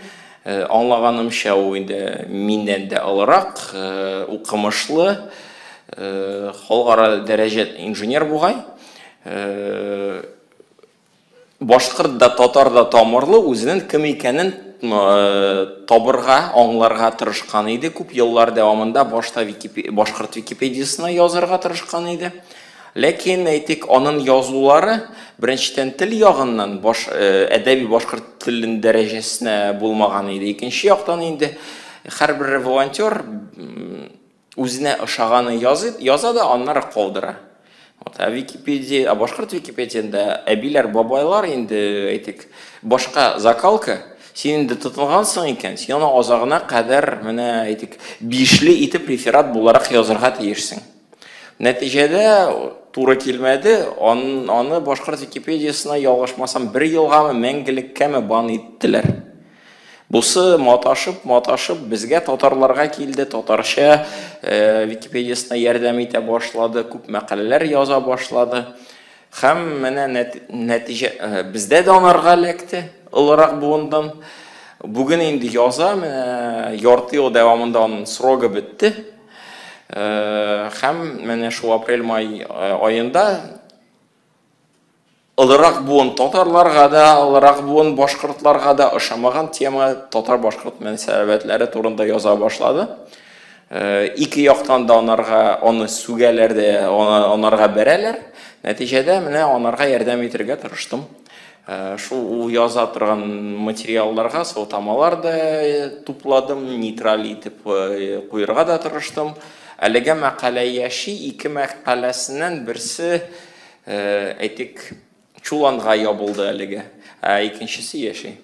Speaker 2: аңлаганымча ул инде миннән дә алырак, укымышлы, халыкара дәрәҗә инженер бугай. Башкорт да, татар да тамырлы, үзенең кем икәнен табырга, аңларга тырышкан иде. Күп еллар дәвамында башта башкорт Википедиясына язарга тырышкан иде. Ләкин әйтик, аның язулары беренчедән тел ягыннан әдәби башкорт теленең дәрәҗәсенә булмаган иде. Икенче яктан инде һәрбер волонтер үзенә ошаганы яза да, аннары калдыра. Википедия, башкорт Википедиясендә әбиләр, бабайлар инде әйтик, башка закалка, син инде тотынгансың икән, син аны азагына кадәр менә әйтик, бишле итеп реферат буларак язарга тиешсең. Нәтиҗәдә туры килмәде, аны башкорт Википедиясына ялгышмасам 1 елгамы мәңгелеккәме бан иттеләр. Бусы маташып, безгә татарларга килде, татарча Википедиясына ярдәм итә башлады, күп мәкаләләр яза башлады. Һәм менә нәтиҗә бездә дә анарга эләкте, олырак буындан. Бүген инде яза, менә ярты ел дәвамында аның срогы бетте. Һәм менә шу апрель-май аенда олырак буын татарларга да, олырак буын башкортларга да ошамаган тема татар-башкорт мөнәсәбәтләре турында яза башлады. Ике яктан да аны сүгәләр дә, анарга бәрәләр. Нәтиҗәдә менә анарга ярдәм итәргә тырыштым. Шу яза торган материалларга сылтамалар да тупладым, нейтраль итеп куярга да тырыштым. Әлегә мәкалә яши, 2 мәкаләсеннән берсе әйтик чуланга ябылды әлегә, икенчесе яши.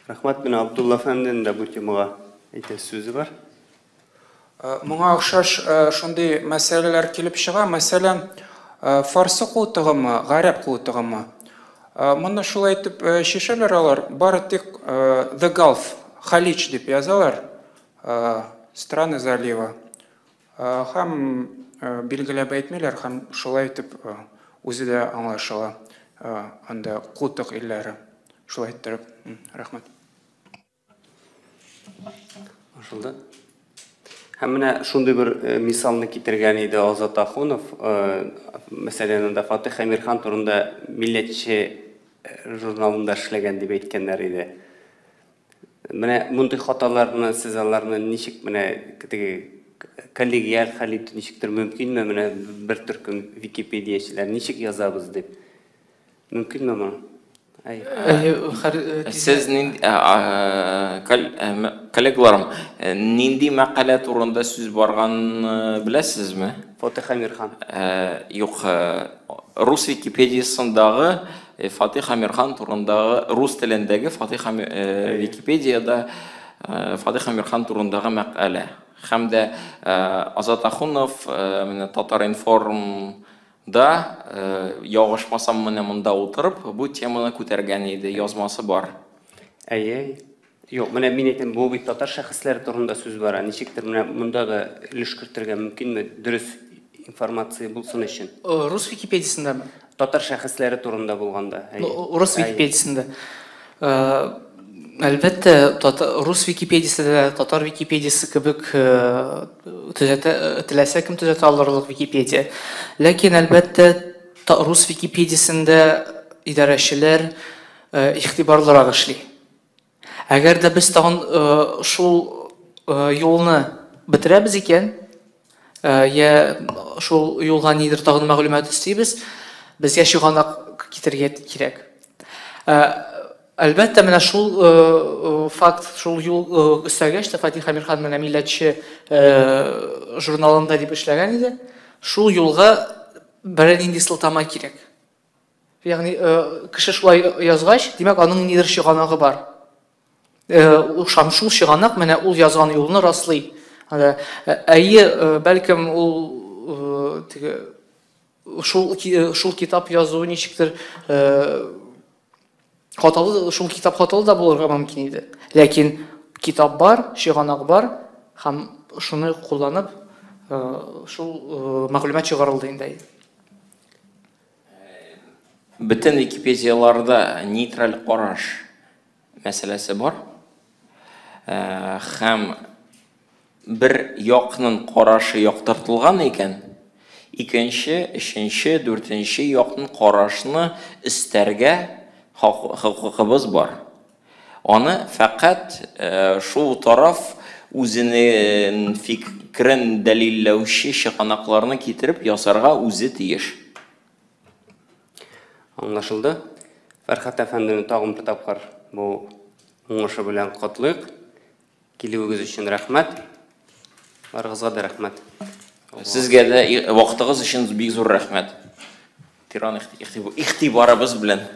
Speaker 1: Рахмат, мен Абдулла әфәндинең дә бу темага әйтер сүзе бар.
Speaker 3: Моңа охшаш шундый мәсьәләләр килеп чыга. Мәсәлән, фарсы култыгымы, гарәп култыгымы. Моны шулай итеп шишәләр алар, бары тик The Gulf, Халич дип язалар, страны залива. Һәм билгеләп әйтмиләр, һәм шулай итеп үзе дә аңлашыла. Анда култык илләре. Шулай итеп, рәхмәт.
Speaker 1: Ашылды. Һәм менә шундый бер мисалны китергән иде Азат Ахунов. Мәсәлән, анда Фатих Әмирхан турында Милләтче журналында эшләгән дип әйткәннәр иде. Менә мондый хаталарны, сез аларны ничек менә коллегиаль хәл итү ничектер мөмкинме? Менә бер төркем википедиячеләр ничек язабыз дип. Мөмкинме моны?
Speaker 2: Сез коллегаларым, нинди мәкалә турында сүз барган беләсезме?
Speaker 1: Фатих Әмирхан.
Speaker 2: Юк, рус Википедиясындагы Фатих Әмирхан турындагы, рус телендәге Фатих Википедияда Фатих Әмирхан турындагы мәкалә. Һәм дә Азат Ахунов Татар-Информ да ягышмасам менә монда утырып, бу теманы күтәргән иде, язмасы бар.
Speaker 1: Юк, менә мин әйтәм, бу бит татар шәхесләре турында сүз бара. Ничектер менә мондагы өлешкертергә мөмкинме? Дөрес информация булсын өчен.
Speaker 4: Рус Википедиясындамы?
Speaker 1: Татар шәхесләре турында булганда.
Speaker 4: Рус Википедиясында. Әлбәттә, рус Википедиясында, татар Википедиясы кебек теләсә кем төзәтә алырлык Википедия. Ләкин әлбәттә, рус Википедиясында идарәчеләр игътибарлырак эшли. Әгәр дә без тагын шул юлны бетерәбез икән, я шул юлга нидер тагын мәгълүмат истибез, безгә чыганак китергә кирәк. Әлбәттә, менә шул факт, шул юл өстәгәч тә Фатих Амирхан менә милләтче журналында дип эшләгән иде. Шул юлга бернинди сылтама кирәк. Ягъни кеше шулай язгач, димәк аның нидер чыганагы бар. Шул чыганак менә ул язган юлны раслый. Әйе, бәлкем ул шул китап язуы ничектер хаталы, шул китап хаталы да булырга мөмкин иде. Ләкин китап бар, чыганак бар, һәм шуны кулланып шул мәгълүмат чыгарылды инде.
Speaker 2: Бөтен Википедияларда нейтраль караш мәсьәләсе бар. Һәм бер якның карашы яктыртылган икән, икенче, өченче, дүртенче якның карашны истәргә хокукыбыз бар. Аны фақат шул тараф үзенең фикрен дәлилләүче чыганакларны китереп ясарга үзе тиеш.
Speaker 1: Аңлашылды. Фәрхат әфәндене тагын бер тапкыр бу уңышы белән котлыйк. Килүегез өчен рәхмәт. Барыгызга да рәхмәт.
Speaker 2: Сезгә дә вакытыгыз өчен бик зур рәхмәт. Тиран игътибарыбыз белән